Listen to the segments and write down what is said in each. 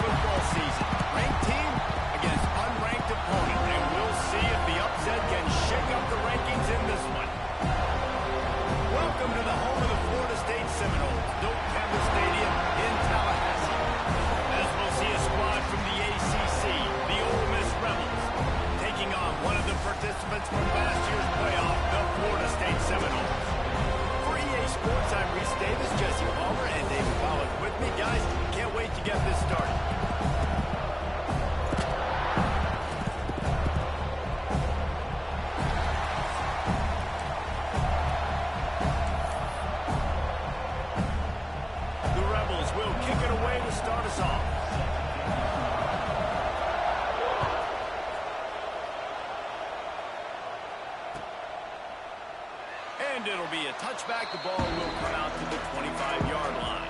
football season. Ranked team against unranked opponent. And we'll see if the upset can shake up the rankings in this one. Welcome to the home of the Florida State Seminoles, Doak Campbell Stadium in Tallahassee. As we'll see a squad from the ACC, the Ole Miss Rebels, taking on one of the participants from last year's playoff, the Florida State Seminoles. For EA Sports, I'm Reese Davis, Jesse Palmer, and David Pollack with me. Guys, can't wait to get this started. The Rebels will kick it away to start us off. And it'll be a touchback. The ball will come out to the 25-yard line.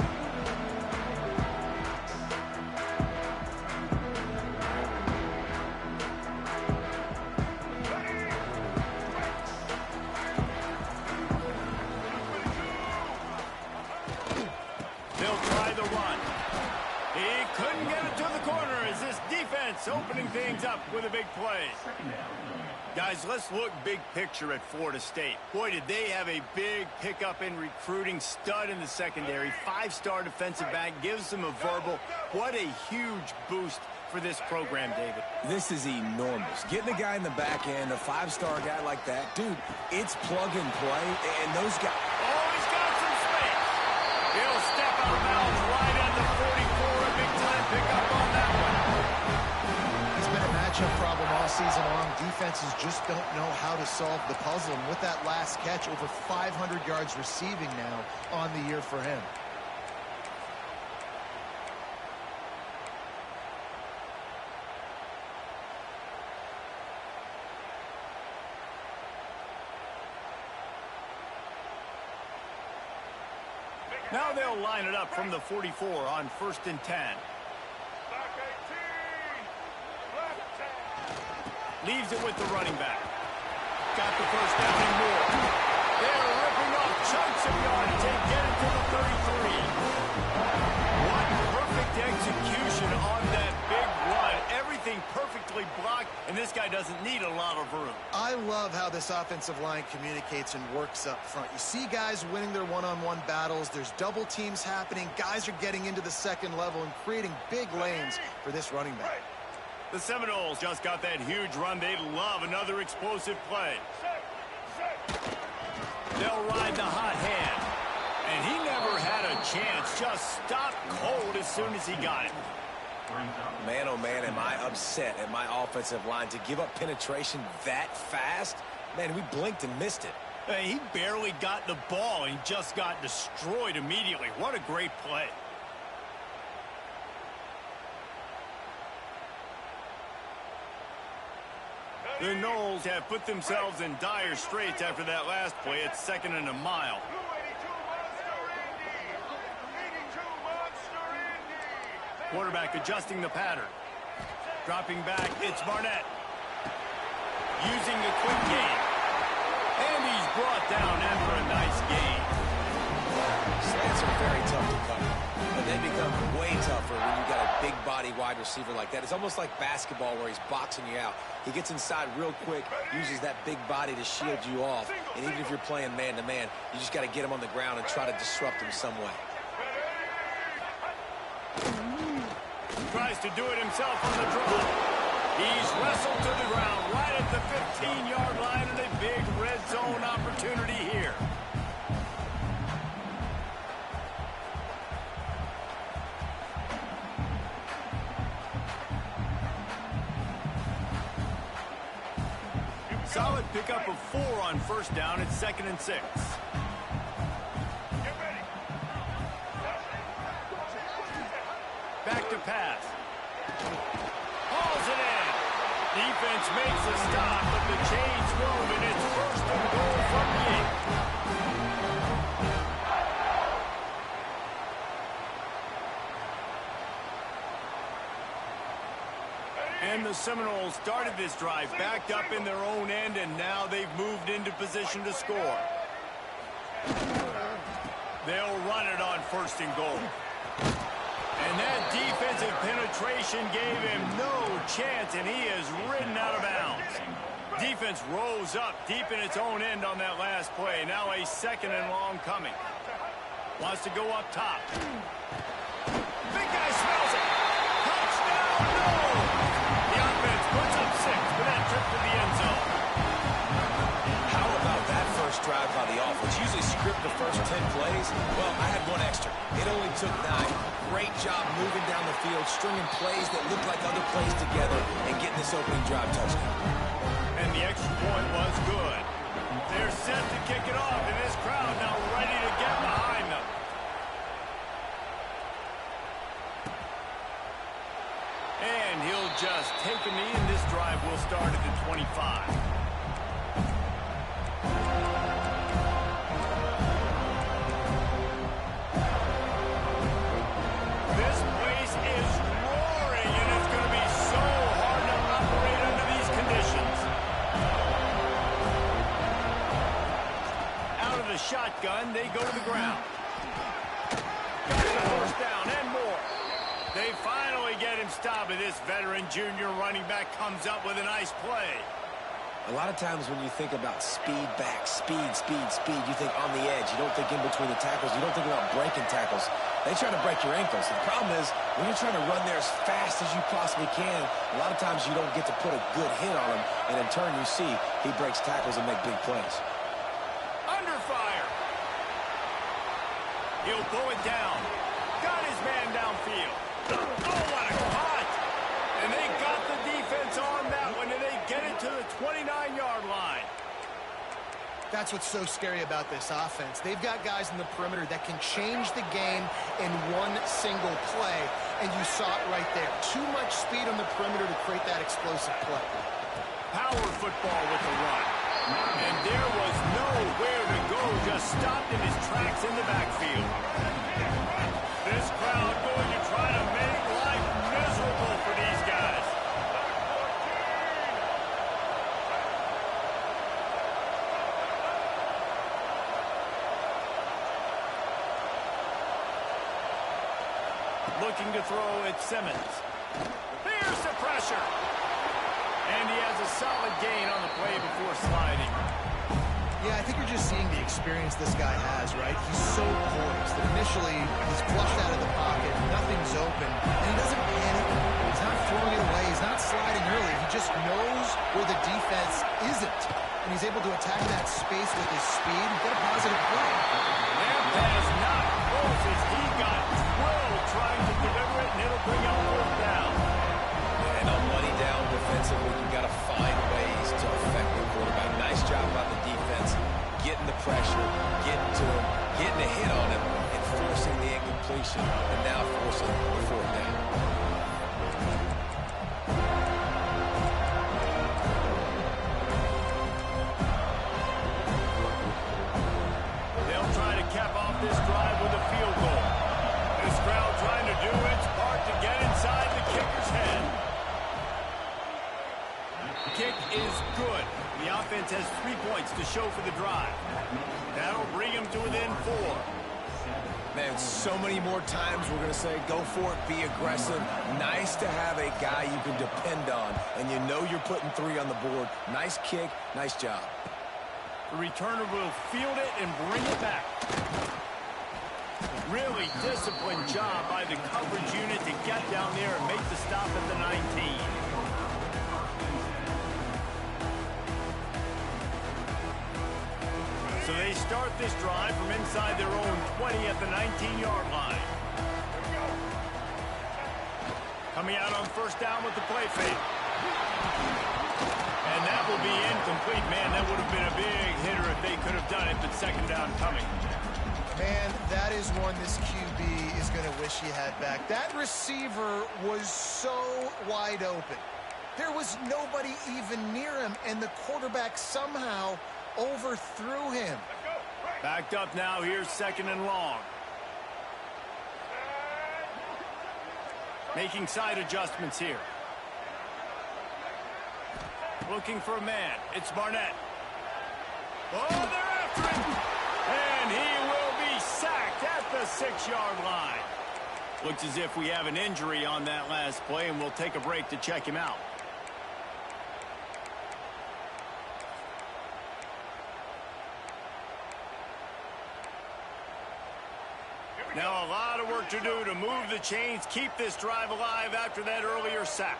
They'll try the run. He couldn't get it to the corner as this defense opening things up with a big play. Guys, let's look big picture at Florida State. Boy, did they have a big pickup in recruiting. Stud in the secondary. 5-star defensive back. Gives them a verbal. What a huge boost for this program, David. This is enormous. Getting a guy in the back end, a 5-star guy like that, dude, it's plug and play. And those guys... Oh, he's got some space. He'll step out of bounds right at the 44. A big-time pickup on that one. It's been a matchup problem all season long. Defenses just don't know how to solve the puzzle. And with that last catch, over 500 yards receiving now on the year for him. Now they'll line it up from the 44 on 1st and 10. Leaves it with the running back. Got the first down and more. They're ripping off chunks of yardage and get it to the 33. What perfect execution on that big run. Everything perfectly blocked, and this guy doesn't need a lot of room. I love how this offensive line communicates and works up front. You see guys winning their one-on-one battles. There's double teams happening. Guys are getting into the second level and creating big lanes for this running back. The Seminoles just got that huge run. They love another explosive play. They'll ride the hot hand. And he never had a chance. Just stopped cold as soon as he got it. Man, oh man, am I upset at my offensive line to give up penetration that fast? Man, we blinked and missed it. Hey, he barely got the ball and just got destroyed immediately. What a great play. The Noles have put themselves in dire straits after that last play. It's 2nd and a mile. Quarterback adjusting the pattern. Dropping back, it's Barnett. Using a quick gain. And he's brought down after a nice gain. Slants are very tough to cover. But they become way tougher when you've got a big body wide receiver like that. It's almost like basketball where he's boxing you out. He gets inside real quick, uses that big body to shield you off. And even if you're playing man-to-man, you just got to get him on the ground and try to disrupt him some way. Tries to do it himself on the draw. He's wrestled to the ground right at the 15-yard line and a big red zone opportunity here. Solid pickup of 4 on 1st down. It's 2nd and 6. Back to pass. Hauls it in. Defense makes a stop, but the chains move, and it's 1st and goal from the 8. And the Seminoles started this drive backed up in their own end, and now they've moved into position to score. They'll run it on 1st and goal. And And that defensive penetration gave him no chance, and he is ridden out of bounds. Defense rose up deep in its own end on that last play. Now a 2nd and long coming. Wants to go up top. Big guy smells it. Touchdown, no! The offense puts up 6 for that trip to the end zone. How about that first drive by the offense? Usually script the first 10 plays. Well, I had one extra. It only took 9. Great job moving down the field, stringing plays that look like other plays together, and getting this opening drive touchdown. And the extra point was good. They're set to kick it off, and this crowd now ready to get behind them. And he'll just take a knee, and this drive will start at the 25. Shotgun, they go to the ground. Got the first down and more. They finally get him stopped, and this veteran junior running back comes up with a nice play. A lot of times when you think about speed back, speed, you think on the edge. You don't think in between the tackles. You don't think about breaking tackles. They try to break your ankles. The problem is when you're trying to run there as fast as you possibly can, a lot of times you don't get to put a good hit on him, and in turn you see he breaks tackles and make big plays. Under fire. He'll pull it down. Got his man downfield. Oh, what a cut! And they got the defense on that one, and they get it to the 29-yard line. That's what's so scary about this offense. They've got guys in the perimeter that can change the game in one single play, and you saw it right there. Too much speed on the perimeter to create that explosive play. Power football with the run. And there was nowhere to go, just stopped in his tracks in the backfield. This crowd going to try to make life miserable for these guys. Looking to throw at Simmons. There's the pressure. And he has a solid gain on the play before sliding. Yeah, I think you're just seeing the experience this guy has, right? He's so poised that initially he's flushed out of the pocket, nothing's open, and he doesn't panic. He's not throwing it away. He's not sliding early. He just knows where the defense isn't, and he's able to attack that space with his speed and get a positive play. That pass not close as he got drilled trying to deliver it, and it'll bring up 4th down. And on money down defensively, you've got to find ways to affect the quarterback. Nice job by the defense, getting the pressure, getting to him, getting a hit on him, and forcing the incompletion, and now forcing the 4th down. They'll try to cap off this drive with a field goal. This crowd trying to do its part to get inside the kicker's head. Kick is good. The offense has 3 points to show for the drive. That'll bring him to within 4. Man, so many more times we're going to say, go for it, be aggressive. Nice to have a guy you can depend on, and you know you're putting 3 on the board. Nice kick, nice job. The returner will field it and bring it back. Really disciplined job by the coverage unit to get down there and make the stop at the 19. So they start this drive from inside their own 20 at the 19-yard line. Coming out on 1st down with the play fake. And that will be incomplete. Man, that would have been a big hitter if they could have done it, but 2nd down coming. Man, that is one this QB is going to wish he had back. That receiver was so wide open. There was nobody even near him, and the quarterback somehow overthrew him. Backed up now. Here's 2nd and long. Making side adjustments here. Looking for a man. It's Barnett. Oh, they're after him. And he will be sacked at the 6-yard line. Looks as if we have an injury on that last play, and we'll take a break to check him out. Now a lot of work to do to move the chains, keep this drive alive after that earlier sack.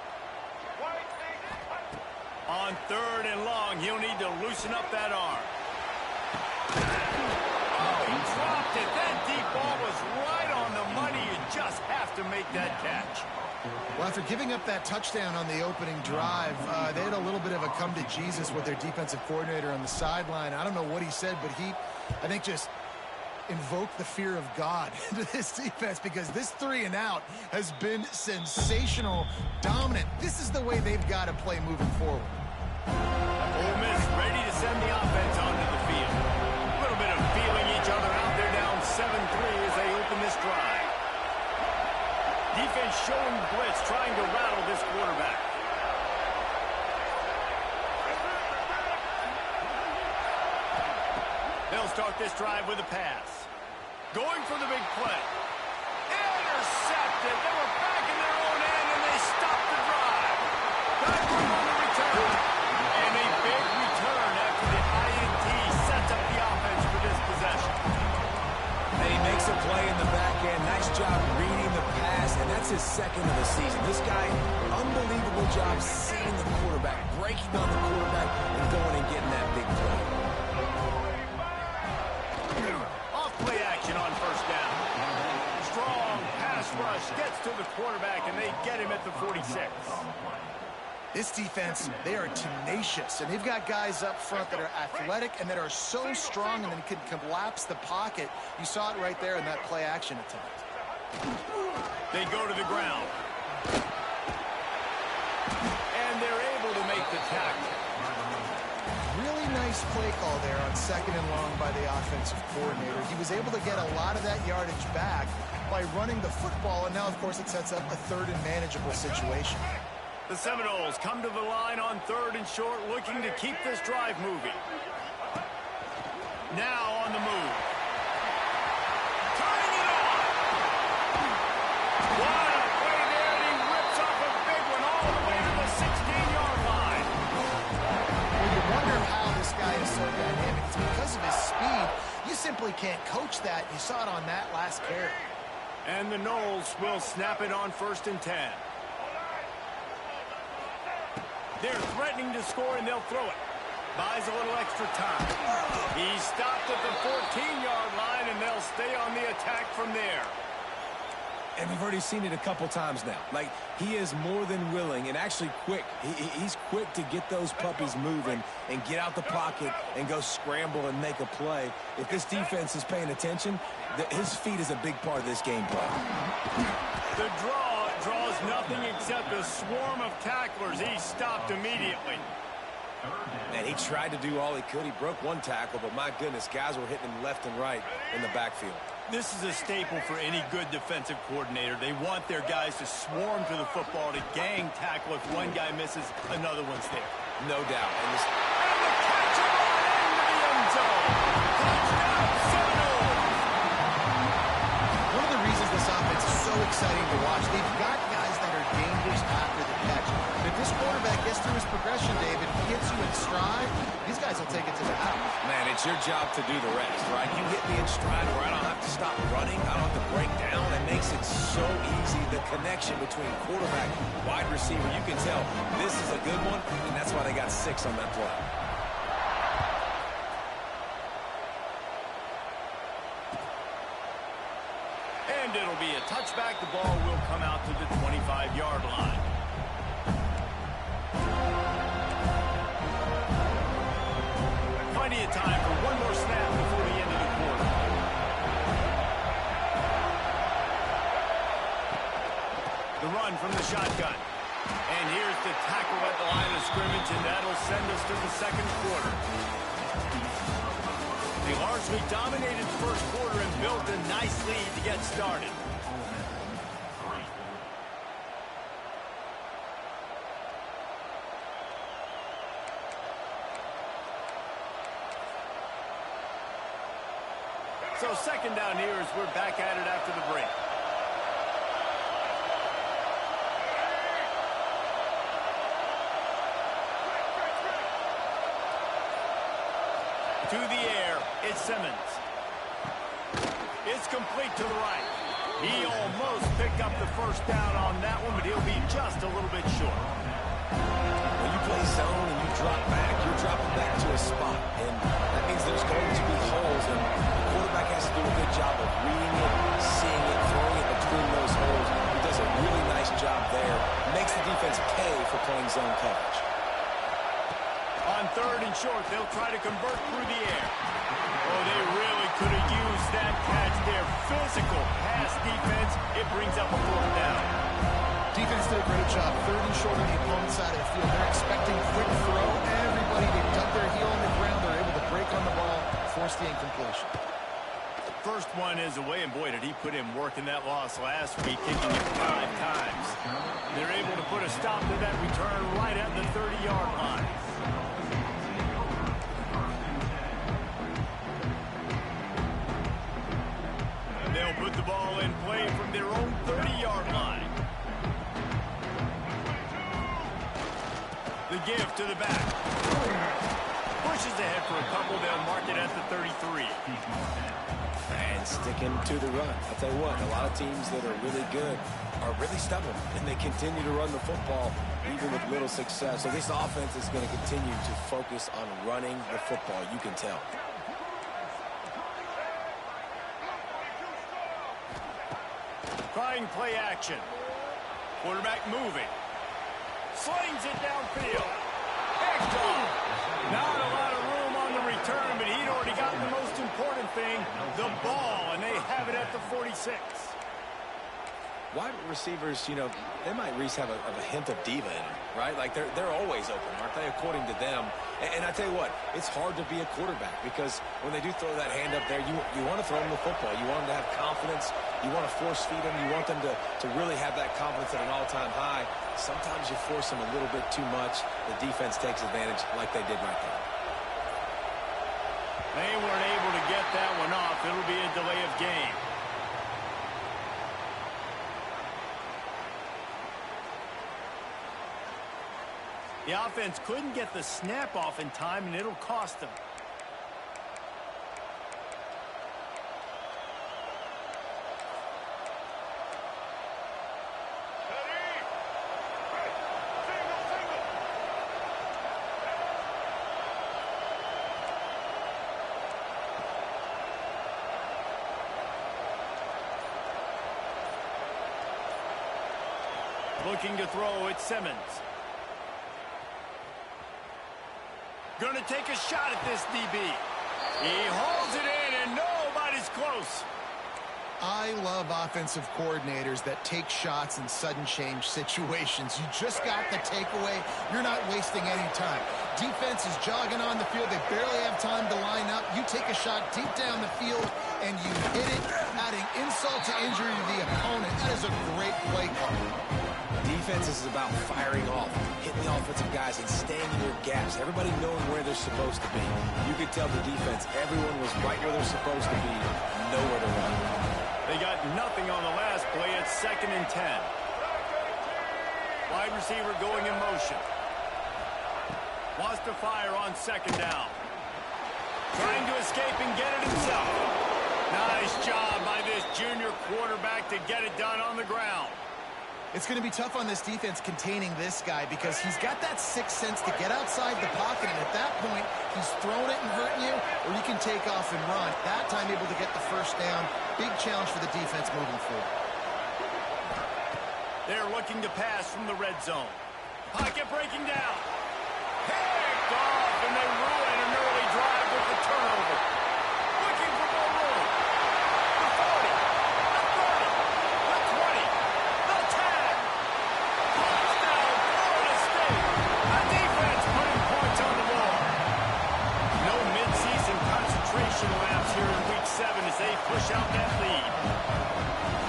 On 3rd and long, he'll need to loosen up that arm. Oh, he dropped it. That deep ball was right on the money. You just have to make that catch. Well, after giving up that touchdown on the opening drive, they had a little bit of a come to Jesus with their defensive coordinator on the sideline. I don't know what he said, but he, I think, just invoked the fear of God into this defense, because this 3 and out has been sensational, dominant. This is the way they've got to play moving forward. Ole Miss ready to send the offense onto the field. A little bit of feeling each other out there, down 7-3 as they open this drive. Defense showing blitz, trying to rattle this quarterback. They'll start this drive with a pass. Going for the big play. Intercepted. They were back in their own end, and they stopped the drive. Back on the return. And a big return after the INT sets up the offense for this possession. And he makes a play in the back end. Nice job reading the pass, and that's his 2nd of the season. This guy, unbelievable job seeing the quarterback, breaking on the quarterback, and going and getting that big play. Off-play action on 1st down. Strong pass rush gets to the quarterback, and they get him at the 46. This defense, they are tenacious, and they've got guys up front that are athletic and that are so strong and then can collapse the pocket. You saw it right there in that play action attempt. They go to the ground. And they're able to make the tackle. Really nice play call there on 2nd and long by the offensive coordinator. He was able to get a lot of that yardage back by running the football, and now, of course, it sets up a 3rd and manageable situation. The Seminoles come to the line on 3rd and short, looking to keep this drive moving. Now on the move. Turning it on. What a play there, and he rips off a big one all the way to the 16-yard line. Well, you wonder how this guy is so dynamic. It's because of his speed. You simply can't coach that. You saw it on that last carry. And the Noles will snap it on 1st and 10. They're threatening to score, and they'll throw it. Buys a little extra time. He stopped at the 14-yard line, and they'll stay on the attack from there. And we've already seen it a couple times now. Like, he is more than willing and actually quick. He's quick to get those puppies moving and get out the pocket and go scramble and make a play. If this defense is paying attention, his feet is a big part of this game play. The draws nothing except a swarm of tacklers. He stopped immediately. And he tried to do all he could. He broke one tackle, but my goodness, guys were hitting him left and right in the backfield. This is a staple for any good defensive coordinator. They want their guys to swarm to the football, to gang tackle. If one guy misses, another one's there. No doubt. And the catch into the end zone. Touchdown, Seminoles. One of the reasons this offense is so exciting to watch, they've got guys that are dangerous after the catch. And if this quarterback gets through his progression, David, he gets you in stride, these guys will take it to the house. Man, it's your job to do the rest, right? You hit me in stride where I don't have to stop running. I don't have to break down. It makes it so easy. The connection between quarterback, wide receiver, you can tell this is a good one, and that's why they got 6 on that play. And it'll be a touchback. The ball will come out to the 25-yard line. Plenty of time for one more snap before the end of the quarter. The run from the shotgun. And here's the tackle at the line of scrimmage, and that'll send us to the 2nd quarter. They largely dominated the 1st quarter and built a nice lead to get started. So 2nd down here as we're back at it after the break. To the air, it's Simmons. It's complete to the right. He almost picked up the first down on that one, but he'll be just a little bit short. When you play zone and you drop back, you're dropping back to a spot. And that means there's going to be holes, and the quarterback has to do a good job of reading it, seeing it, throwing it between those holes. He does a really nice job there. Makes the defense pay for playing zone coverage. On third and short, they'll try to convert through the air. Oh, they really could have used that catch there. Physical pass defense. It brings up a fourth down. Defense did a great job. Third and short on the opponent's side of the field. They're expecting quick throw. Everybody, they dug their heel on the ground. They're able to break on the ball, force the incompletion. First one is away, and boy, did he put in work in that loss last week, kicking it 5 times. They're able to put a stop to that return right at the 30-yard line. They'll put the ball in play from their own 30-yard line. The give to the back. Pushes ahead for a couple. They'll mark it at the 33. And sticking to the run. I'll tell you what, a lot of teams that are really good are really stubborn, and they continue to run the football even with little success. So this offense is going to continue to focus on running the football. You can tell. Trying play action. Quarterback moving. Slings it downfield. Picked off. Not a lot of room on the return, but he'd already gotten the most important thing, the ball, and they have it at the 46. Wide receivers, you know, they might at least have a hint of diva in them, right? Like they're always open, aren't they, according to them? And I tell you what, it's hard to be a quarterback because when they do throw that hand up there, you want to throw them the football. You want them to have confidence. You want to force feed them. You want them to really have that confidence at an all-time high. Sometimes you force them a little bit too much. The defense takes advantage like they did right there. They weren't able to get that one off. It'll be a delay of game. The offense couldn't get the snap off in time, and it'll cost them. Looking to throw, it's Simmons. Going to take a shot at this DB. He holds it in, and nobody's close. I love offensive coordinators that take shots in sudden change situations. You just got the takeaway. You're not wasting any time. Defense is jogging on the field. They barely have time to line up. You take a shot deep down the field, and you hit it, adding insult to injury to the opponent. That is a great play call. Defense is about firing off, hitting the offensive guys, and staying in your gaps. Everybody knowing where they're supposed to be. You could tell the defense, everyone was right where they're supposed to be, nowhere to run. They got nothing on the last play. It's 2nd and 10. Wide receiver going in motion. Wants to fire on 2nd down. Trying to escape and get it himself. Nice job by this junior quarterback to get it done on the ground. It's going to be tough on this defense containing this guy because he's got that sixth sense to get outside the pocket, and at that point, he's throwing it and hurting you, or you can take off and run. That time, able to get the first down. Big challenge for the defense moving forward. They're looking to pass from the red zone. Pocket breaking down. Picked off, and they ruin an early drive with the turnover. Looking for more room. The 40, the 30, the 20, the 10. Touchdown, Florida State. The defense putting points on the board. No midseason concentration laps here in Week 7 as they push out that lead.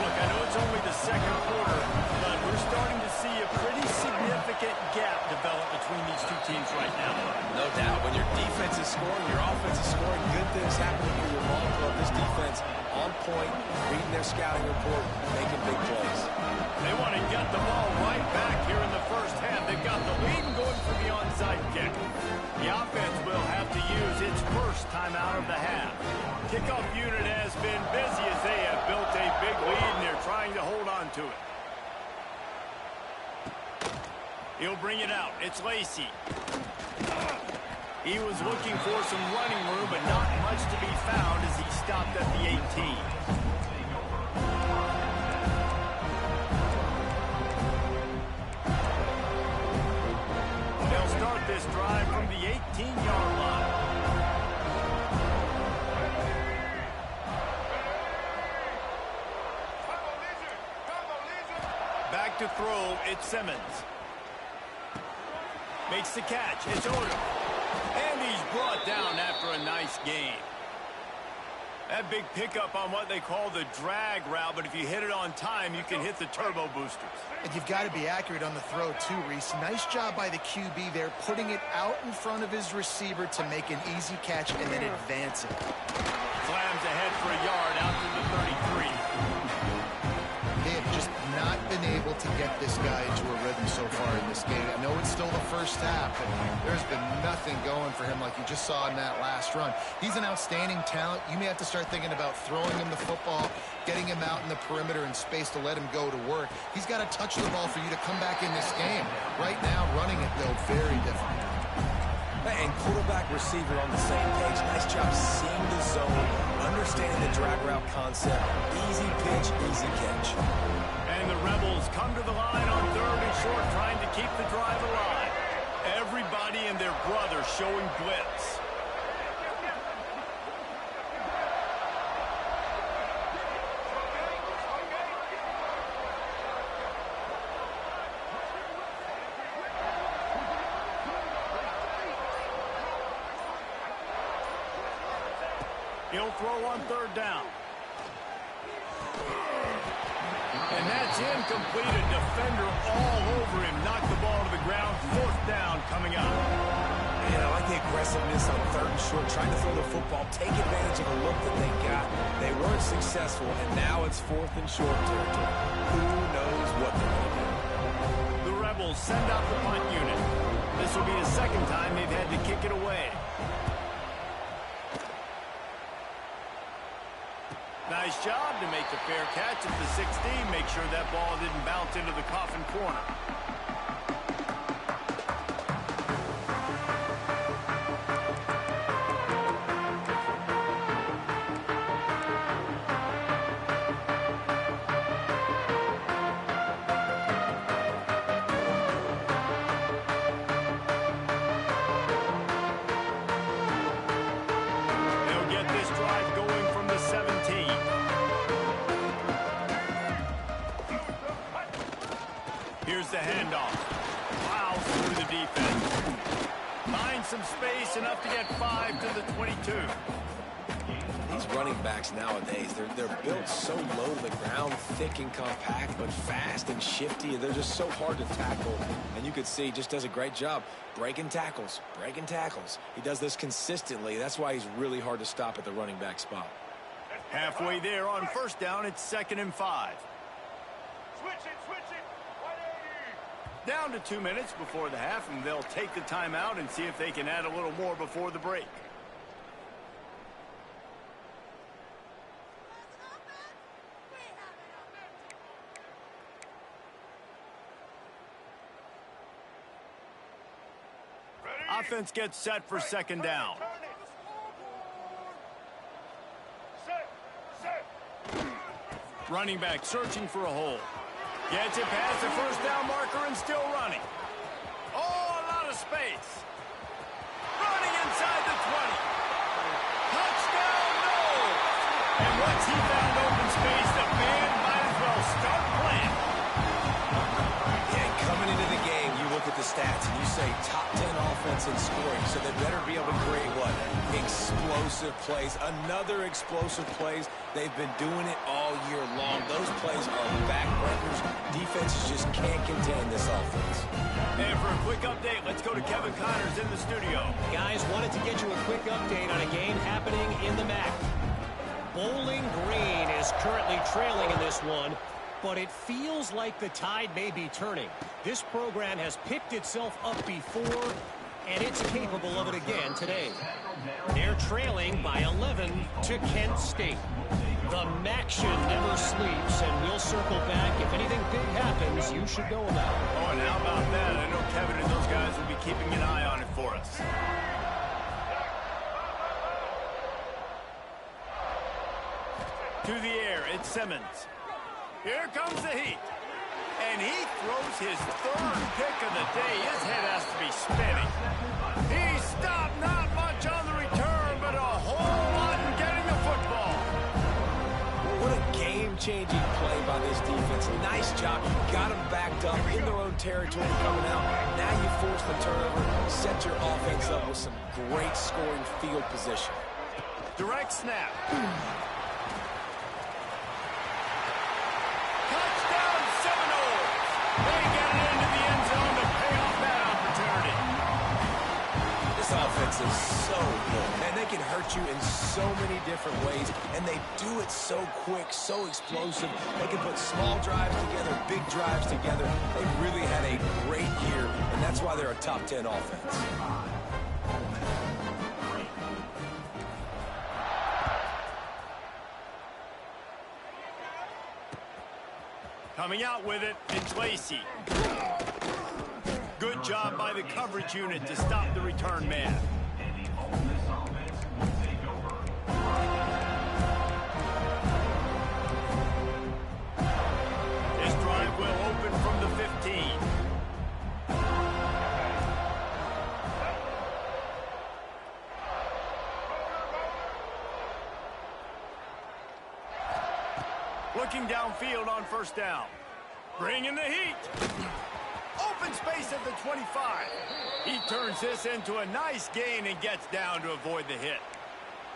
Look, I know it's only the second quarter, but we're starting to see a pretty significant gap develop between these two teams right now. No doubt. When your defense is scoring, your offense is scoring, good things happening for your ball club. This defense on point, reading their scouting report, making big plays. They want to get the ball right back here in the first half. They've got the lead and going for the onside kick. The offense will have to use its first timeout of the half. Kickoff unit has been busy as they have built a big lead, and they're trying to hold on to it. He'll bring it out. It's Lacey. He was looking for some running room, but not much to be found as he stopped at the 18. They'll start this drive from the 18-yard line. Back to throw, it's Simmons. Makes the catch, it's Odom. And he's brought down after a nice game. That big pickup on what they call the drag route, but if you hit it on time, you can hit the turbo boosters. And you've got to be accurate on the throw, too, Reese. Nice job by the QB there, putting it out in front of his receiver to make an easy catch and then advance it. Slams ahead for a yard out to the 33. They have just not been able to get this guy into a rhythm so far in this game. I know it's still the first half, but there's been nothing going for him like you just saw in that last run. He's an outstanding talent. You may have to start thinking about throwing him the football, getting him out in the perimeter in space to let him go to work. He's got to touch the ball for you to come back in this game. Right now, running it, though, very difficult. And quarterback receiver on the same page. Nice job seeing the zone, understanding the drag route concept. Easy pitch, easy catch. And the Rebels come to the line on 3rd and short, trying to keep the drive alive. Everybody and their brother showing blitz. He'll throw on 3rd down. And that's incomplete. A defender all over him. Knocked the ball to the ground. 4th down coming up. Man, I like the aggressiveness on 3rd and short. Trying to throw the football. Take advantage of the look that they got. They weren't successful, and now it's 4th and short territory. Who knows what they're going to do? The Rebels send out the punt unit. This will be the 2nd time they've had to kick it away. Nice job to make the fair catch at the 16. Make sure that ball didn't bounce into the coffin corner. They'll get this drive going from the 17. Here's the handoff. Plows through the defense. Finds some space, enough to get 5 to the 22. These running backs nowadays, they're built so low to the ground, thick and compact, but fast and shifty. They're just so hard to tackle. And you could see he just does a great job breaking tackles, breaking tackles. He does this consistently. That's why he's really hard to stop at the running back spot. Halfway there on 1st down, it's 2nd and 5. Switch it, 180. Down to 2 minutes before the half, and they'll take the timeout and see if they can add a little more before the break. Offense gets set for 2nd down. Running back searching for a hole. Gets it past the 1st down marker and still running. Oh, a lot of space. Running inside the 20. Touchdown, no! And once he found open space, the band might as well start playing. Yeah, coming into the game, you look at the stats and you say top 10 offense in scoring, so they better be able to create what? Explosive plays. Another explosive plays. They've been doing it all year long. Those plays are backbreakers. Defenses just can't contain this offense. And for a quick update, let's go to Kevin Connors in the studio. Guys, wanted to get you a quick update on a game happening in the MAC. Bowling Green is currently trailing in this one, but it feels like the tide may be turning. This program has picked itself up before, and it's capable of it again today. They're trailing by 11 to Kent State. The Maction never sleeps, and we'll circle back. If anything big happens, you should know about it. Oh, and how about that? I know Kevin and those guys will be keeping an eye on it for us. To the air, it's Simmons. Here comes the heat. And he throws his third pick of the day. His head has to be spinning. He stopped not much on the return, but a whole lot in getting the football. What a game-changing play by this defense. Nice job. You got them backed up in their own territory coming out. Now you force the turnover, set your offense up with some great scoring field position. Direct snap. They get it into the end zone to pay off that opportunity. This offense is so good, and they can hurt you in so many different ways, and they do it so quick, so explosive. They can put small drives together, big drives together. They really had a great year, and that's why they're a top 10 offense. Coming out with it, it's Lacey. Good job by the coverage unit to stop the return man. This drive will open from the 15. Looking downfield on first down. Bringing the heat. Open space at the 25. He turns this into a nice gain and gets down to avoid the hit.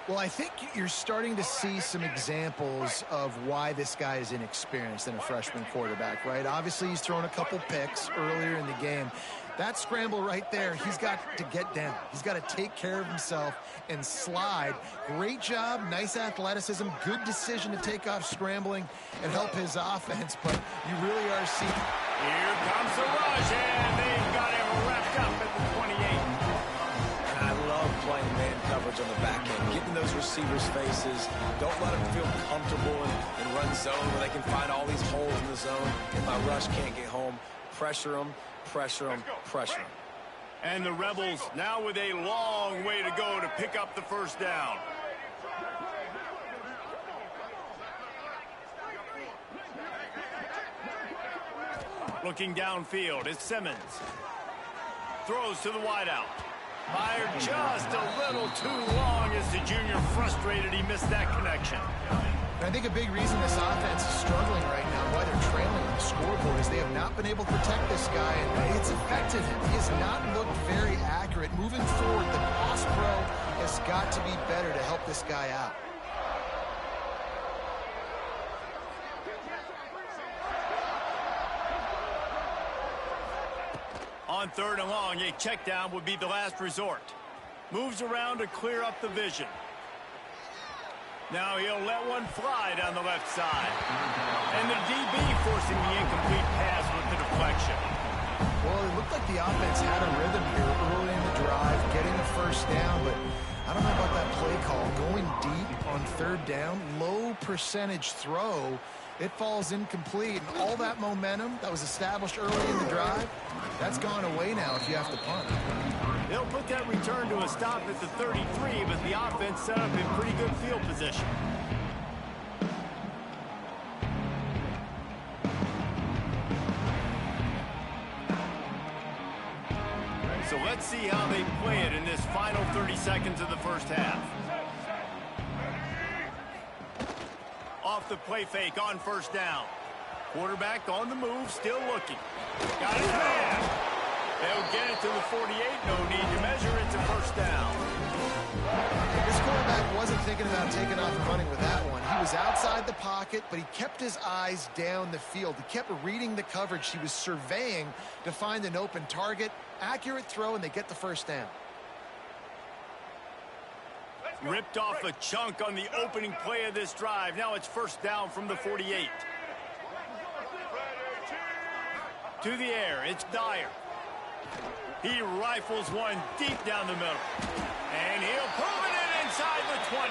Well, I think you're starting to see some examples of why this guy is inexperienced in a freshman quarterback, right? Obviously, he's thrown a couple picks earlier in the game. That scramble right there, he's got to get down. He's got to take care of himself and slide. Great job, nice athleticism, good decision to take off scrambling and help his offense, but you really are seeing... Here comes the rush, and they've got him wrapped up at the 28. And I love playing man coverage on the back end, getting those receivers' faces. Don't let them feel comfortable in run zone where they can find all these holes in the zone, and my rush can't get home. Pressure them. Pressure them, pressure them. And the Rebels now with a long way to go to pick up the first down. Looking downfield, it's Simmons. Throws to the wideout. Fired just a little too long as the junior frustrated he missed that connection. I think a big reason this offense is struggling right now, why they're trailing on the scoreboard, is they have not been able to protect this guy, and it's affected him. He has not looked very accurate. Moving forward, the pass pro has got to be better to help this guy out. On third and long, a check down would be the last resort. Moves around to clear up the vision. Now he'll let one fly down the left side. And the DB forcing the incomplete pass with the deflection. Well, it looked like the offense had a rhythm here early in the drive, getting a first down, but I don't know about that play call. Going deep on third down, low percentage throw, it falls incomplete. And all that momentum that was established early in the drive, that's gone away now if you have to punt. They'll put that return to a stop at the 33, but the offense set up in pretty good field position. So let's see how they play it in this final 30 seconds of the first half. Off the play fake on first down. Quarterback on the move, still looking. Got his man. They'll get it to the 48. No need to measure. It's a first down. This quarterback wasn't thinking about taking off and running with that one. He was outside the pocket, but he kept his eyes down the field. He kept reading the coverage. He was surveying to find an open target. Accurate throw, and they get the first down. Ripped off a chunk on the opening play of this drive. Now it's first down from the 48. To the air, it's Dyer. He rifles one deep down the middle. And he'll pull it in inside the 20.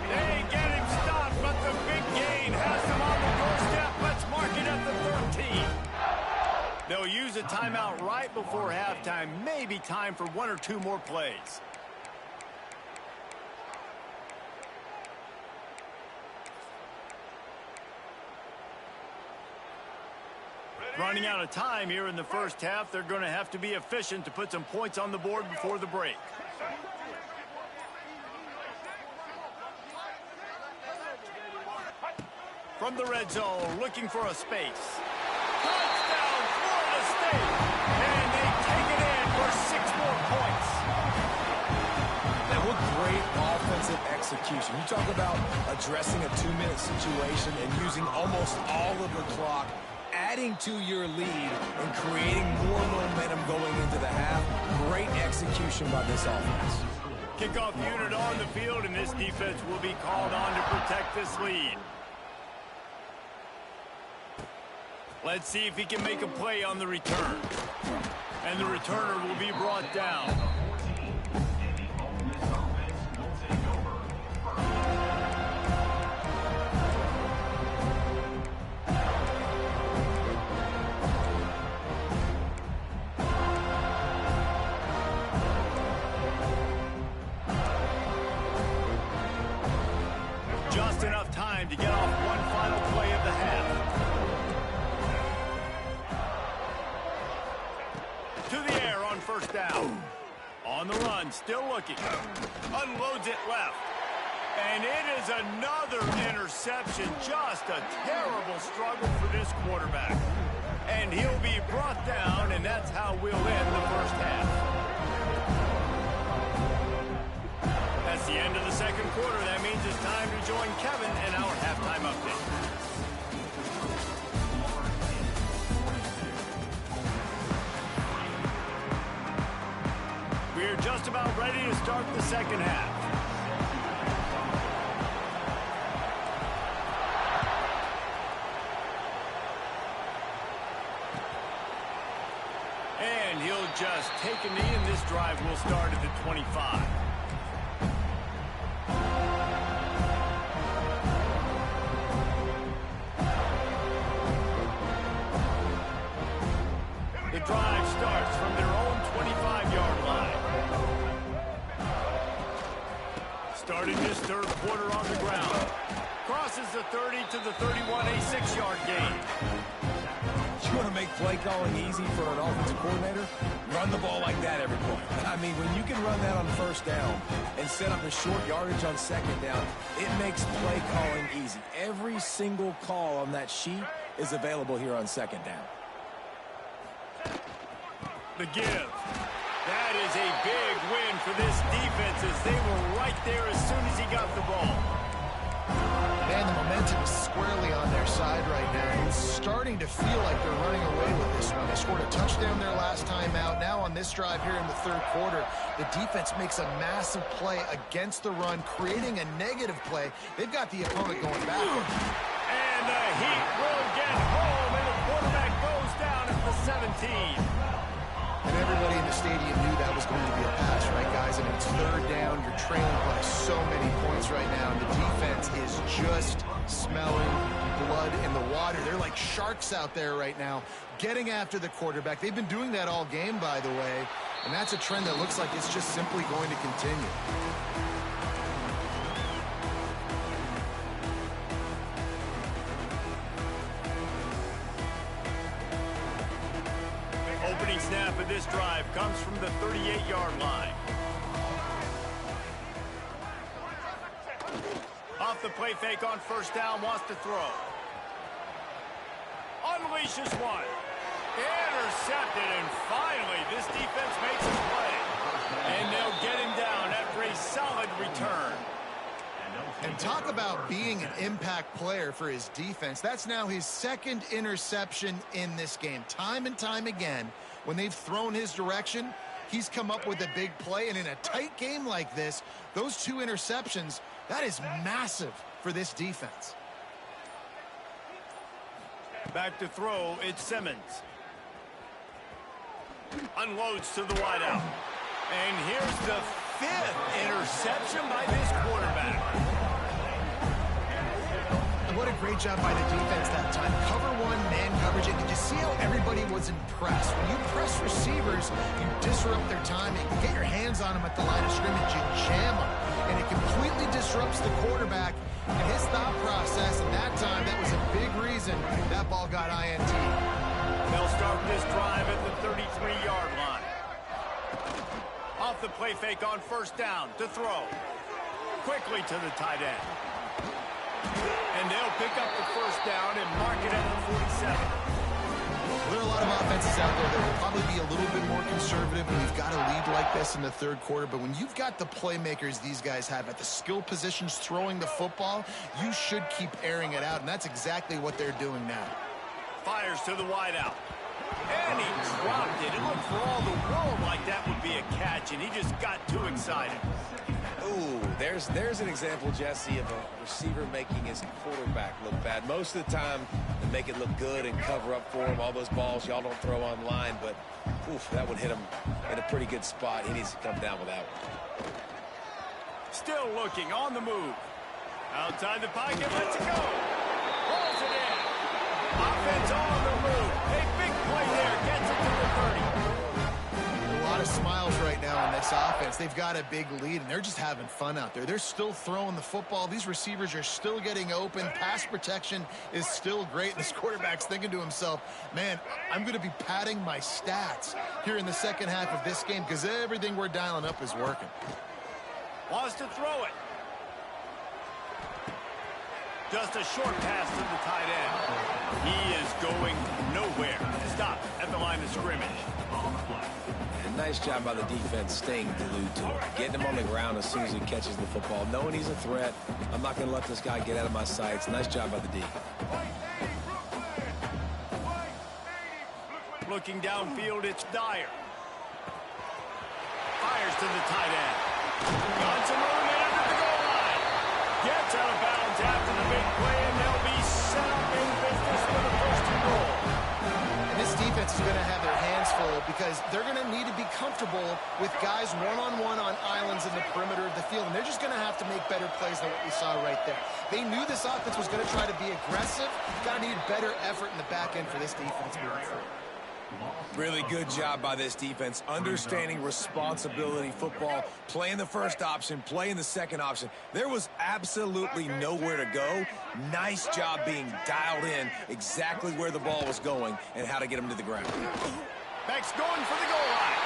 They get him stopped, but the big gain has them on the doorstep. Let's mark it at the 13. They'll use a timeout right before halftime. Maybe time for one or two more plays. Running out of time here in the first half. They're going to have to be efficient to put some points on the board before the break. From the red zone, looking for a space. Touchdown, Florida State! And they take it in for 6 more points. And what great offensive execution. You talk about addressing a 2-minute situation and using almost all of the clock, adding to your lead and creating more momentum going into the half. Great execution by this offense. Kickoff unit on the field, and this defense will be called on to protect this lead. Let's see if he can make a play on the return. And the returner will be brought down. Just enough time to get off one final play of the half. To the air on first down. On the run, still looking. Unloads it left. And it is another interception. Just a terrible struggle for this quarterback. And he'll be brought down, and that's how we'll end the first half. That's the end of the second quarter. That means it's time to join Kevin in our halftime update. We're just about ready to start the second half. And he'll just take a knee, and this drive will start at the 25. The drive starts from their own 25-yard line. Starting this third quarter on the ground. Crosses the 30 to the 31, a 6-yard gain. You want to make play calling easy for an offensive coordinator? Run the ball like that every point. I mean, when you can run that on first down and set up a short yardage on second down, it makes play calling easy. Every single call on that sheet is available here on second down. The give. That is a big win for this defense as they were right there as soon as he got the ball. Man, the momentum is squarely on their side right now. It's starting to feel like they're running away with this one. They scored a touchdown their last time out. Now on this drive here in the third quarter, the defense makes a massive play against the run, creating a negative play. They've got the opponent going backward. And the Heat will get home, and the quarterback goes down at the 17. And everybody in the stadium knew that was going to be a pass, right, guys? I mean, it's third down. You're trailing by so many points right now. And the defense is just smelling blood in the water. They're like sharks out there right now, getting after the quarterback. They've been doing that all game, by the way. And that's a trend that looks like it's just simply going to continue. Opening snap of this drive comes from the 38-yard line. Off the play fake on first down, wants to throw. Unleashes one. Intercepted, and finally this defense makes a play. And they'll get him down after a solid return. And talk about being an impact player for his defense. That's now his second interception in this game. Time and time again, when they've thrown his direction, he's come up with a big play. And in a tight game like this, those 2 interceptions, that is massive for this defense. Back to throw, it's Simmons. Unloads to the wideout. And here's the fifth interception by this quarterback. And what a great job by the defense that time. Cover one, man coverage. And did you see how everybody was impressed? When you press receivers, you disrupt their timing. You get your hands on them at the line of scrimmage, you jam them. And it completely disrupts the quarterback and his thought process. And that time, that was a big reason that ball got INT. They'll start this drive at the 33-yard line. Off the play fake on first down to throw. Quickly to the tight end. And they'll pick up the first down and mark it at the 47. Well, there are a lot of offenses out there that will probably be a little bit more conservative when you've got a lead like this in the third quarter. But when you've got the playmakers these guys have at the skill positions throwing the football, you should keep airing it out. And that's exactly what they're doing now. Fires to the wideout. And he dropped it. It looked for all the world like that would be a catch, and he just got too excited. Ooh, there's an example, Jesse, of a receiver making his quarterback look bad. Most of the time, they make it look good and cover up for him. All those balls y'all don't throw online, but oof, that would hit him in a pretty good spot. He needs to come down with that one. Still looking on the move. Outside the pocket, lets it go. Rolls it in. Offense on the move. A big play there. Gets it to the 30. A lot of smiles right now in this offense. They've got a big lead, and they're just having fun out there. They're still throwing the football. These receivers are still getting open. Pass protection is still great. This quarterback's thinking to himself, man, I'm going to be padding my stats here in the second half of this game because everything we're dialing up is working. Wants to throw it. Just a short pass to the tight end. He is going nowhere. Stop at the line of scrimmage. And nice job by the defense staying glued to him. Getting him on the ground as soon as he catches the football. Knowing he's a threat. I'm not going to let this guy get out of my sights. Nice job by the D. Looking downfield, it's Dyer. Fires to the tight end. Got some room in under the goal line. Gets out of bounds after the big play, and they'll be set up in business for the first and goal. And this defense is going to have their hands full because they're going to need to be comfortable with guys one-on-one on islands in the perimeter of the field, and they're just going to have to make better plays than what we saw right there. They knew this offense was going to try to be aggressive. Got to need better effort in the back end for this defense moving forward. Really good job by this defense, understanding responsibility football, playing the first option, playing the second option. There was absolutely nowhere to go. Nice job being dialed in exactly where the ball was going and how to get him to the ground. Beck's going for the goal line.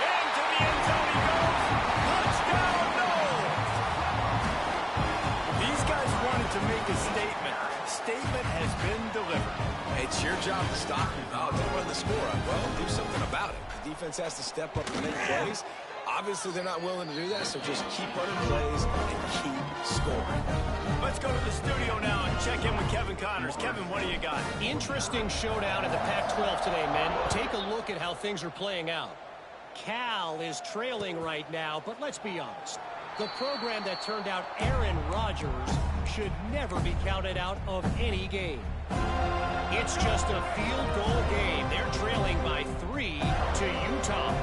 Into the end zone he goes. Touchdown, no! These guys wanted to make a statement. Statement has been delivered. It's your job to stop him. Oh, don't run the score up. Well, do something about it. The defense has to step up and make plays. Obviously, they're not willing to do that, so just keep running plays and keep scoring. Let's go to the studio now and check in with Kevin Connors. Kevin, what do you got? Interesting showdown in the Pac-12 today, men. Take a look at how things are playing out. Cal is trailing right now, but let's be honest. The program that turned out Aaron Rodgers should never be counted out of any game. It's just a field goal game. They're trailing by 3 to Utah.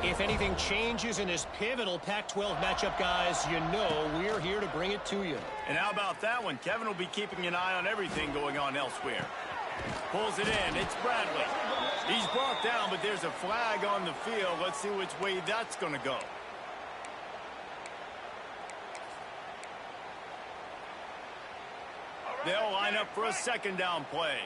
If anything changes in this pivotal Pac-12 matchup, guys, you know we're here to bring it to you. And how about that one? Kevin will be keeping an eye on everything going on elsewhere. Pulls it in. It's Bradley. He's brought down, but there's a flag on the field. Let's see which way that's going to go. They'll line up for a second down play.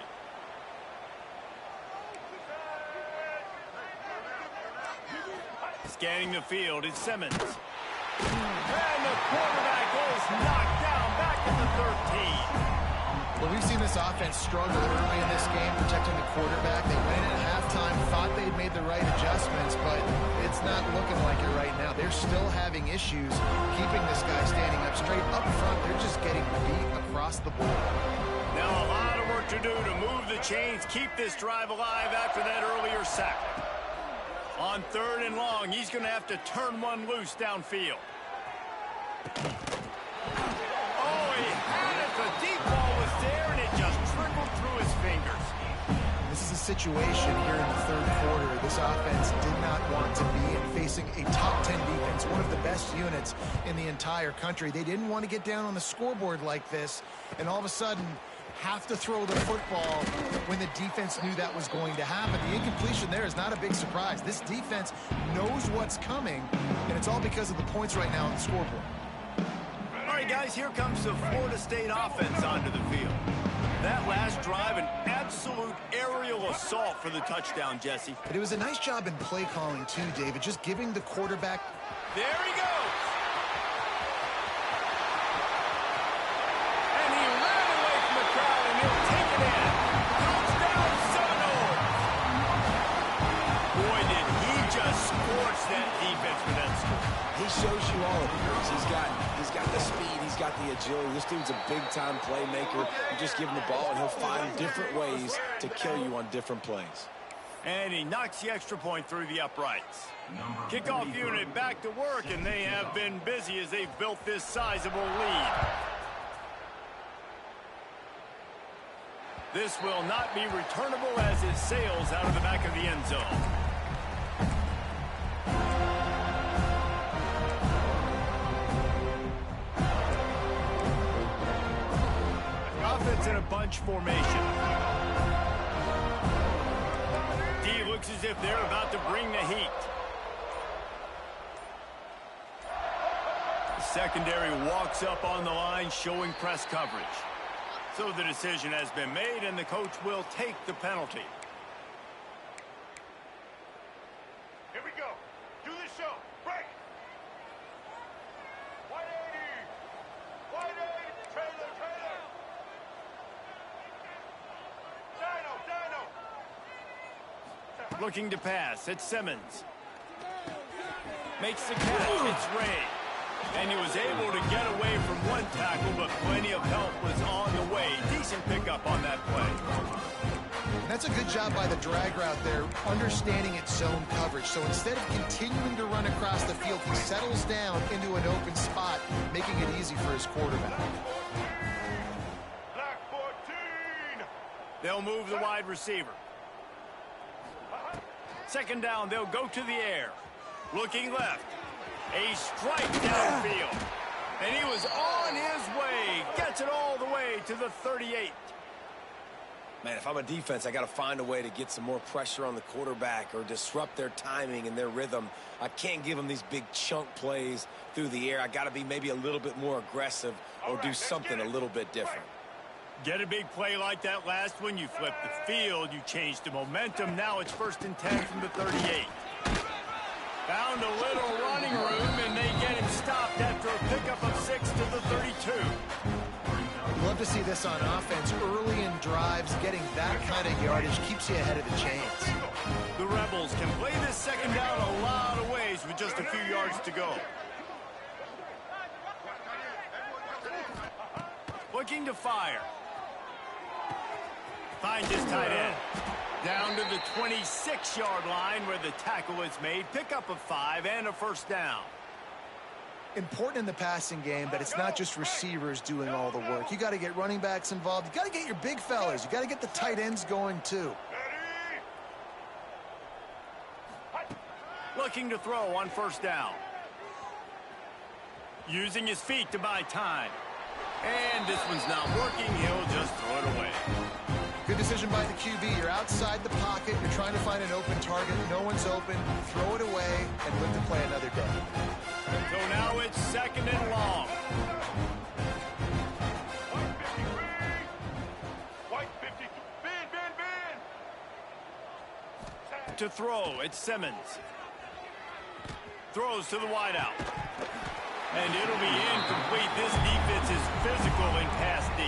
Scanning the field, it's Simmons. And the quarterback is knocked down back at the 13. Well, we've seen this offense struggle early in this game protecting the quarterback. They went in at halftime, thought they'd made the right adjustments, but it's not looking like it right now. They're still having issues keeping this guy standing up straight. Up front, they're just getting beat across the board. Now a lot of work to do to move the chains, keep this drive alive after that earlier sack. On third and long, he's going to have to turn one loose downfield. Oh, he had it. The deep ball was there, and it just trickled through his fingers. This is a situation here in the third quarter this offense did not want to be in, facing a top 10 defense, one of the best units in the entire country. They didn't want to get down on the scoreboard like this, and all of a sudden have to throw the football when the defense knew that was going to happen. The incompletion there is not a big surprise. This defense knows what's coming, and it's all because of the points right now on the scoreboard. All right, guys, here comes the Florida State offense onto the field. That last drive, an absolute aerial assault for the touchdown, Jesse. But it was a nice job in play calling, too, David, just giving the quarterback. There he goes. And he ran away from the crowd, and he'll take it in. Touchdown, Seminoles. Boy, did he just scorch that defense for that score. He shows you all of it. He's got the speed. He's got the agility. This dude's a big-time playmaker. You just give him the ball, and he'll find different ways to kill you on different plays. And he knocks the extra point through the uprights. Kickoff unit back to work, and they have been busy as they've built this sizable lead. This will not be returnable as it sails out of the back of the end zone. Offense in a bunch formation. D looks as if they're about to bring the heat. The secondary walks up on the line, showing press coverage. So the decision has been made, and the coach will take the penalty. Here we go. Do the show. Break. 180. 180. Trailer. Dino. Looking to pass. It's Simmons. Makes the catch. It's Ray. And he was able to get away from one tackle, but plenty of help was on the way. Decent pickup on that play. That's a good job by the drag route there, understanding its zone coverage. So instead of continuing to run across the field, he settles down into an open spot, making it easy for his quarterback. Black 14. They'll move the wide receiver. Second down, they'll go to the air. Looking left. A strike downfield. And he was on his way. Gets it all the way to the 38. Man, if I'm a defense, I got to find a way to get some more pressure on the quarterback or disrupt their timing and their rhythm. I can't give them these big chunk plays through the air. I got to be maybe a little bit more aggressive or do something a little bit different. Get a big play like that last one. You flip the field. You change the momentum. Now it's 1st and 10 from the 38. Found a little running room, and they get him stopped after a pickup of 6 to the 32. Love to see this on offense. Early in drives, getting that kind of yardage keeps you ahead of the chains. The Rebels can play this second down a lot of ways with just a few yards to go. Looking to fire. Finds his tight end. Down to the 26-yard line where the tackle is made. Pickup of 5 and a first down. Important in the passing game, but it's not just receivers doing all the work. You got to get running backs involved. You got to get your big fellas. You got to get the tight ends going too. Looking to throw on first down. Using his feet to buy time. And this one's not working. He'll just throw it away. Good decision by the QB. You're outside the pocket. You're trying to find an open target. No one's open. Throw it away and live to play another day. So now it's 2nd and long. White 50. Bin. To throw, it's Simmons. Throws to the wideout. And it'll be incomplete. This defense is physical in pass D.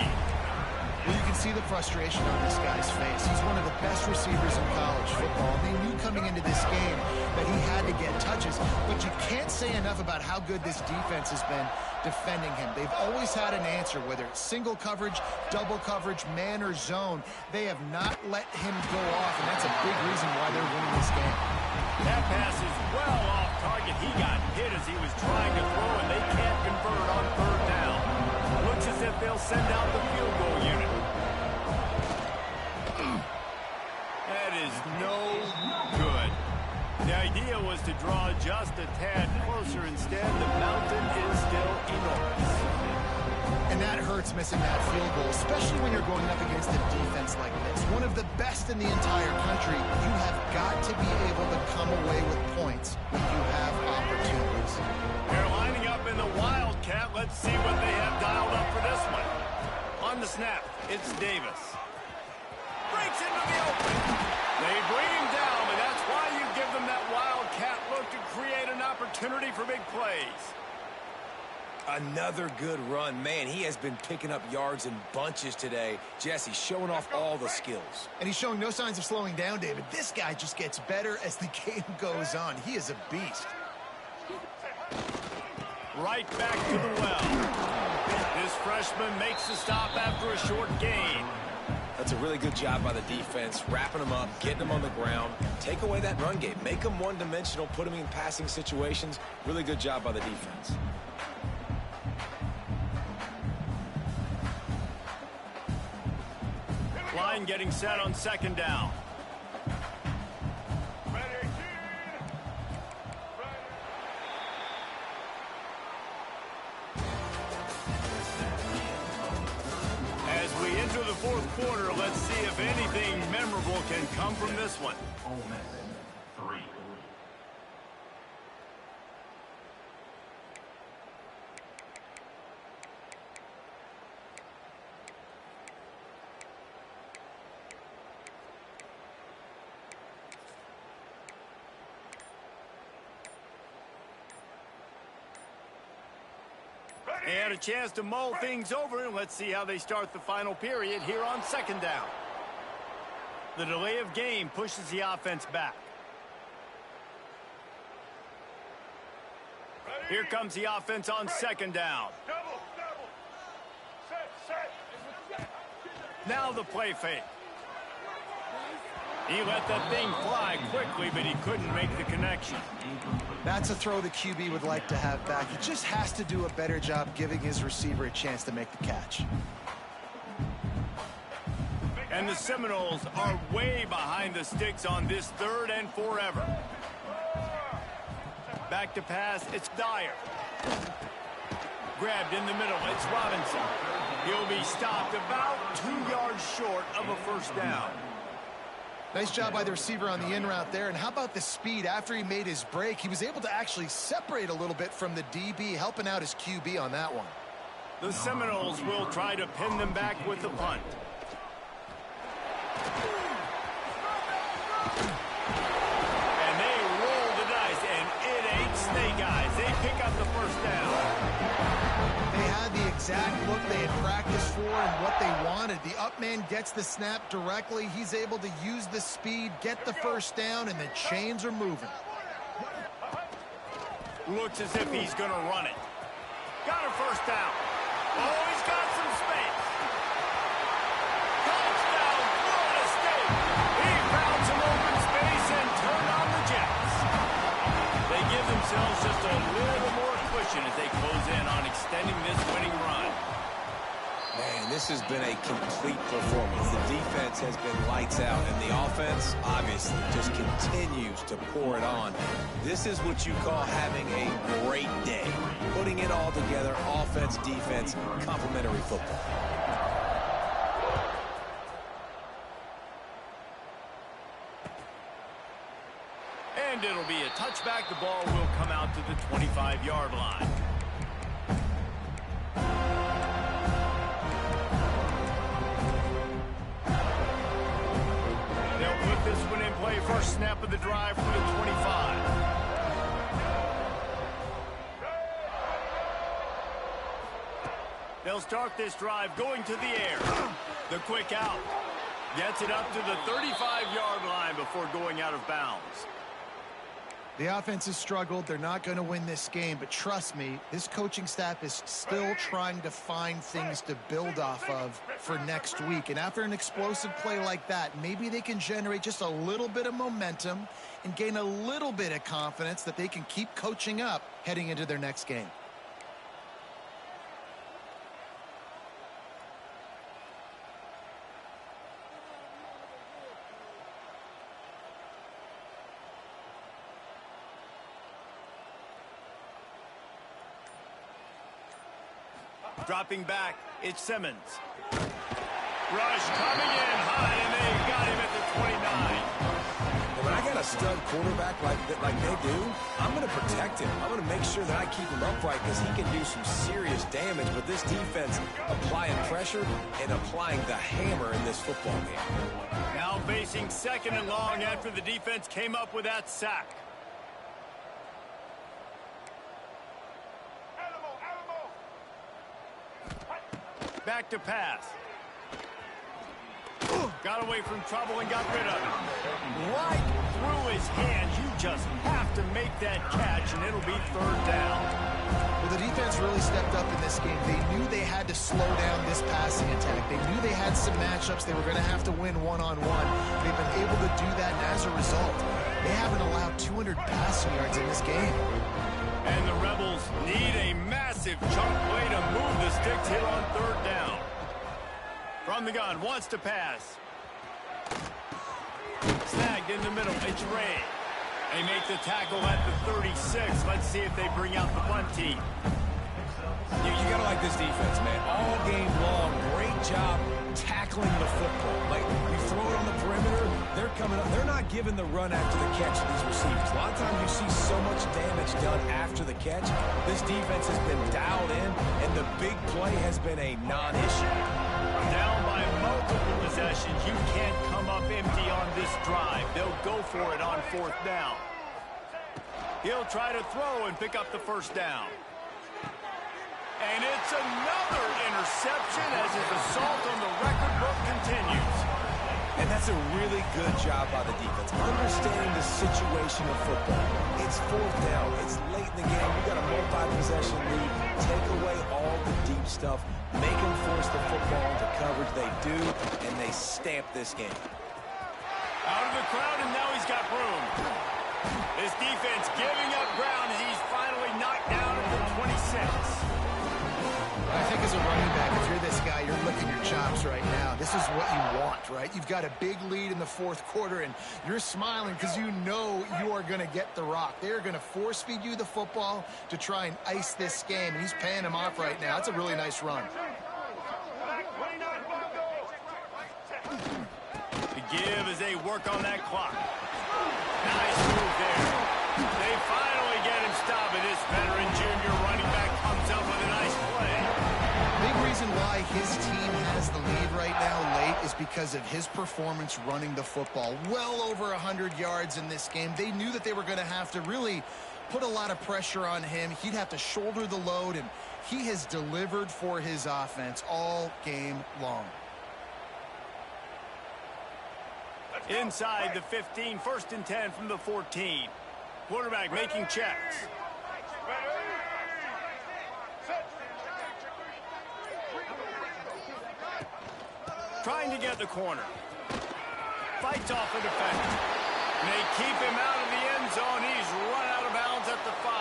Well, you can see the frustration on this guy's face. He's one of the best receivers in college football. They knew coming into this game that he had to get touches, but you can't say enough about how good this defense has been defending him. They've always had an answer, whether it's single coverage, double coverage, man or zone. They have not let him go off, and that's a big reason why they're winning this game. That pass is well off target. He got hit as he was trying to throw, and they can't convert on 3rd down. Looks as if they'll send out the field goal unit. That idea was to draw just a tad closer. Instead, the mountain is still enormous. And that hurts missing that field goal, especially when you're going up against a defense like this. One of the best in the entire country. You have got to be able to come away with points when you have opportunities. They're lining up in the Wildcat. Let's see what they have dialed up for this one. On the snap, it's Davis. Breaks into the open. They bring him down, and that's why you give them that Wildcat look to create an opportunity for big plays. Another good run. Man, he has been picking up yards in bunches today. Jesse showing off all the skills. And he's showing no signs of slowing down, David. This guy just gets better as the game goes on. He is a beast. Right back to the well. This freshman makes the stop after a short gain. That's a really good job by the defense, wrapping them up, getting them on the ground. Take away that run game. Make them one-dimensional, put them in passing situations. Really good job by the defense. Line getting set on second down. As we enter the fourth quarter, let's see if anything memorable can come from this one. And a chance to mull things over, and let's see how they start the final period here on second down. The delay of game pushes the offense back. Here comes the offense on second down. Now the play fake. He let that thing fly quickly, but he couldn't make the connection. That's a throw the QB would like to have back. He just has to do a better job giving his receiver a chance to make the catch. And the Seminoles are way behind the sticks on this third and forever. Back to pass, it's Dyer. Grabbed in the middle, it's Robinson. He'll be stopped about 2 yards short of a first down. Nice job by the receiver on the in route there. And how about the speed? After he made his break, he was able to actually separate a little bit from the DB, helping out his QB on that one. The Seminoles will try to pin them back with the punt. And they roll the dice, and it ain't snake eyes. They pick up the first down. They had the exact look they had practiced for and what they wanted. The up man gets the snap directly. He's able to use the speed, get the first down, and the chains are moving. Looks as if he's going to run it. Got a first down. Oh, he's got some space. Touchdown, Florida State. He found some open space and turned on the Jets. They give themselves just a little more cushion as they close in on extending this winning run. Man, this has been a complete performance. The defense has been lights out, and the offense, obviously, just continues to pour it on. This is what you call having a great day. Putting it all together, offense, defense, complementary football. And it'll be a touchback. The ball will come out to the 25-yard line. They'll put this one in play. First snap of the drive from the 25. They'll start this drive going to the air. The quick out. Gets it up to the 35-yard line before going out of bounds. The offense has struggled. They're not going to win this game, but trust me, this coaching staff is still trying to find things to build off of for next week. And after an explosive play like that, maybe they can generate just a little bit of momentum and gain a little bit of confidence that they can keep coaching up heading into their next game. Dropping back, it's Simmons. Rush coming in high, and they got him at the 29. When I got a stud quarterback like they do, I'm going to protect him. I'm going to make sure that I keep him upright because he can do some serious damage. But this defense applying pressure and applying the hammer in this football game. Now facing 2nd and long after the defense came up with that sack. Back to pass. Got away from trouble and got rid of it. Right through his hands. You just have to make that catch, and it'll be 3rd down. Well, the defense really stepped up in this game. They knew they had to slow down this passing attack. They knew they had some matchups they were going to have to win one-on-one. They've been able to do that, and as a result, they haven't allowed 200 passing yards in this game. And the Rebels need a massive chunk play to move the sticks here on 3rd down. From the gun, wants to pass. Snagged in the middle, it's Ray. They make the tackle at the 36. Let's see if they bring out the punt team. You got to like this defense, man. All game long, great job tackling the football. Like, you throw it on the perimeter, they're coming up. They're not giving the run after the catch to these receivers. A lot of times you see so much damage done after the catch. This defense has been dialed in, and the big play has been a non-issue. Down by multiple possessions, you can't come up empty on this drive. They'll go for it on 4th down. He'll try to throw and pick up the 1st down. And it's another interception as his assault on the record book continues. And that's a really good job by the defense, understanding the situation of football. It's 4th down. It's late in the game. You got a multi-possession lead. Take away all the deep stuff. Make them force the football into coverage. They do, and they stamp this game. Out of the crowd, and now he's got room. This defense giving up ground as he's finally knocked down at the 26. I think as a running back, if you're this guy, you're licking your chops right now. This is what you want, right? You've got a big lead in the 4th quarter, and you're smiling because you know you are going to get the rock. They're going to force feed you the football to try and ice this game, and he's paying him off right now. It's a really nice run. To give as they work on that clock. Nice move there. They finally get him stopped, and this veteran junior running back comes up with a nice play. Big reason why his team has the lead right now late is because of his performance running the football. Well over 100 yards in this game. They knew that they were going to have to really put a lot of pressure on him. He'd have to shoulder the load, and he has delivered for his offense all game long. Inside the 15, 1st and 10 from the 14. Quarterback making checks. Trying to get the corner. Fights off a defender. And they keep him out of the end zone. He's run out of bounds at the 5.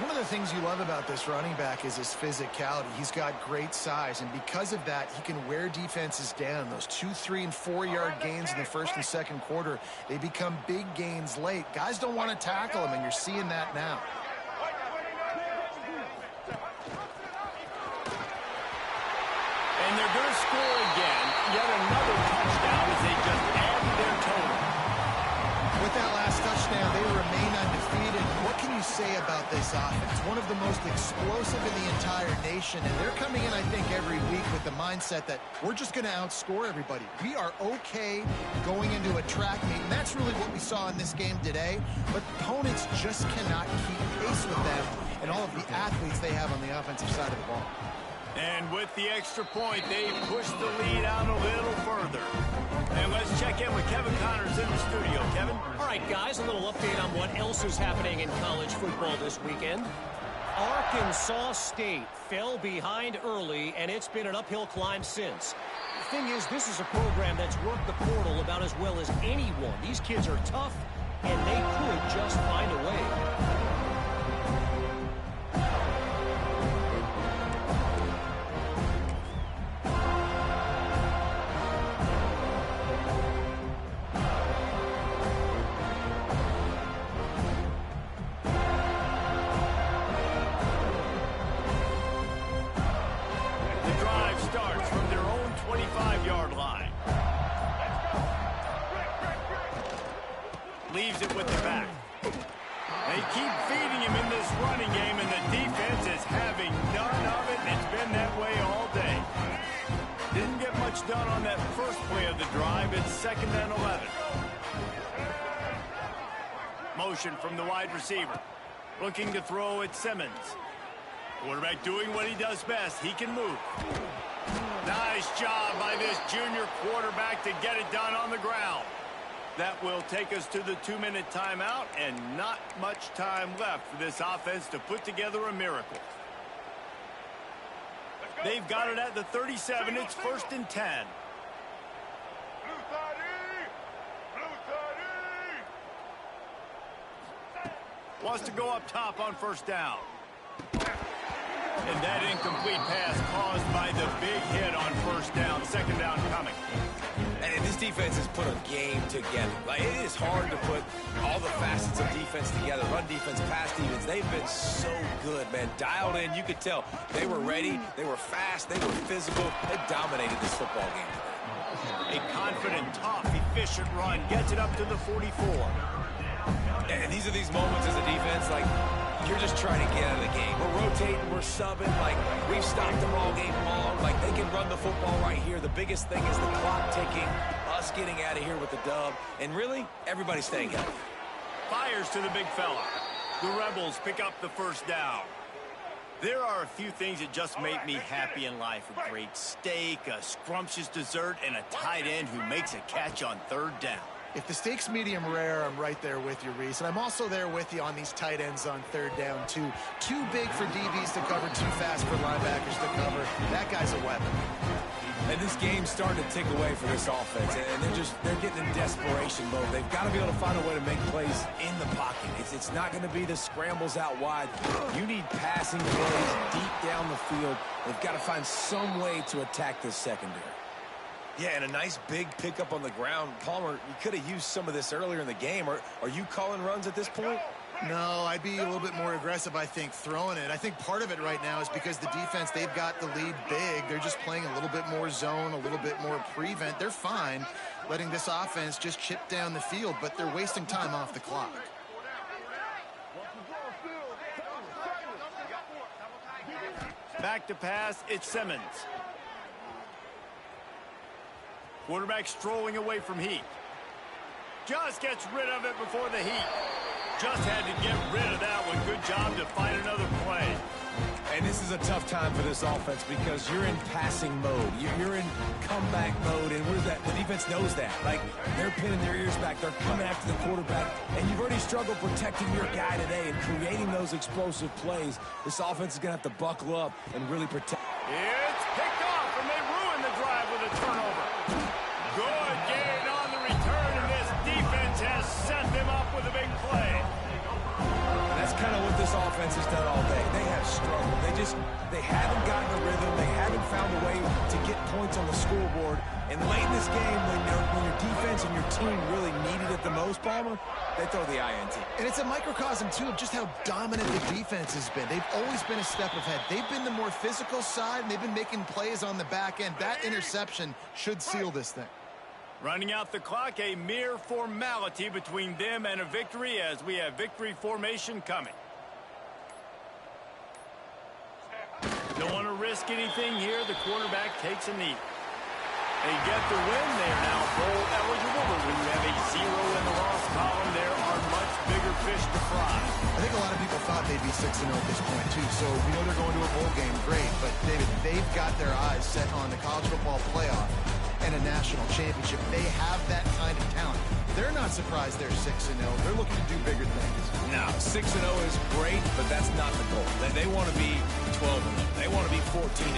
One of the things you love about this running back is his physicality. He's got great size, and because of that, he can wear defenses down. Those 2-, 3-, and 4-yard gains in the 1st and 2nd quarter, they become big gains late. Guys don't want to tackle him, and you're seeing that now. And they're going to score again. Yet another touchdown as they just add to their total. With that last touchdown, they remain undefeated. What can you say about this offense? One of the most explosive in the entire nation, and they're coming in, I think, every week with the mindset that we're just going to outscore everybody. We are okay going into a track meet, and that's really what we saw in this game today. But opponents just cannot keep pace with them and all of the athletes they have on the offensive side of the ball. And with the extra point, they push the lead out a little further. And let's check in with Kevin Connors in the studio. Kevin? All right, guys, a little update on what else is happening in college football this weekend. Arkansas State fell behind early, and it's been an uphill climb since. The thing is, this is a program that's worked the portal about as well as anyone. These kids are tough, and they could just find a way. starts from their own 25-yard line. Leaves it with the back. They keep feeding him in this running game, and the defense is having none of it, and it's been that way all day. Didn't get much done on that first play of the drive. It's 2nd and 11. Motion from the wide receiver. Looking to throw at Simmons. Quarterback doing what he does best. He can move. Nice job by this junior quarterback to get it done on the ground. That will take us to the 2-minute timeout, and not much time left for this offense to put together a miracle. They've got it at the 37. It's 1st and 10. Wants to go up top on 1st down. And that incomplete pass caused by the big hit on 1st down. 2nd down coming. And this defense has put a game together. Like, it is hard to put all the facets of defense together. Run defense, pass defense. They've been so good, man. Dialed in. You could tell they were ready. They were fast. They were physical. They dominated this football game today. A confident, tough, efficient run. Gets it up to the 44. And these are these moments as a defense, like, you're just trying to get out of the game. We're rotating, we're subbing, like, we've stopped them all game long. Like, they can run the football right here. The biggest thing is the clock ticking, us getting out of here with the dub, and really, everybody staying healthy. Fires to the big fella. The Rebels pick up the 1st down. There are a few things that just make me happy in life. A great steak, a scrumptious dessert, and a tight end who makes a catch on 3rd down. If the steak's medium rare, I'm right there with you, Reese. And I'm also there with you on these tight ends on 3rd down, too. Too big for DBs to cover, too fast for linebackers to cover. That guy's a weapon. And this game's starting to tick away for this offense. And they're getting in desperation mode. They've got to be able to find a way to make plays in the pocket. It's not going to be the scrambles out wide. You need passing plays deep down the field. They've got to find some way to attack this secondary. Yeah, and a nice big pickup on the ground. Palmer, you could have used some of this earlier in the game. Are you calling runs at this point? No, I'd be a little bit more aggressive, I think, throwing it. I think part of it right now is because the defense, they've got the lead big. They're just playing a little bit more zone, a little bit more prevent. They're fine letting this offense just chip down the field, but they're wasting time off the clock. Back to pass, it's Simmons. Quarterback strolling away from heat. Just gets rid of it before the heat. Just had to get rid of that one. Good job to find another play. And this is a tough time for this offense because you're in passing mode. You're in comeback mode, and the defense knows that. Like, they're pinning their ears back. They're coming after the quarterback, and you've already struggled protecting your guy today and creating those explosive plays. This offense is going to have to buckle up and really protect. It's picked off, and they ruin the drive with a turnover. Good gain on the return, and this defense has set them up with a big play. That's kind of what this offense has done all day. They have struggled. They haven't gotten a rhythm. They haven't found a way to get points on the scoreboard. And late in this game, when your defense and your team really needed it the most, Palmer, they throw the INT. And it's a microcosm, too, of just how dominant the defense has been. They've always been a step ahead. They've been the more physical side, and they've been making plays on the back end. That interception should seal this thing. Running out the clock, a mere formality between them and a victory as we have victory formation coming. Don't want to risk anything here. The quarterback takes a knee. They get the win. They are now bowl eligible, but when you have a 0 in the loss column, there are much bigger fish to fry. I think a lot of people thought they'd be 6-0 at this point, too. So we know they're going to a bowl game. Great. But, David, they've got their eyes set on the college football playoff and a national championship. They have that kind of talent. They're not surprised they're 6-0. They're looking to do bigger things. Now, 6-0 is great, but that's not the goal. They want to be 12-0. They want to be 14-0.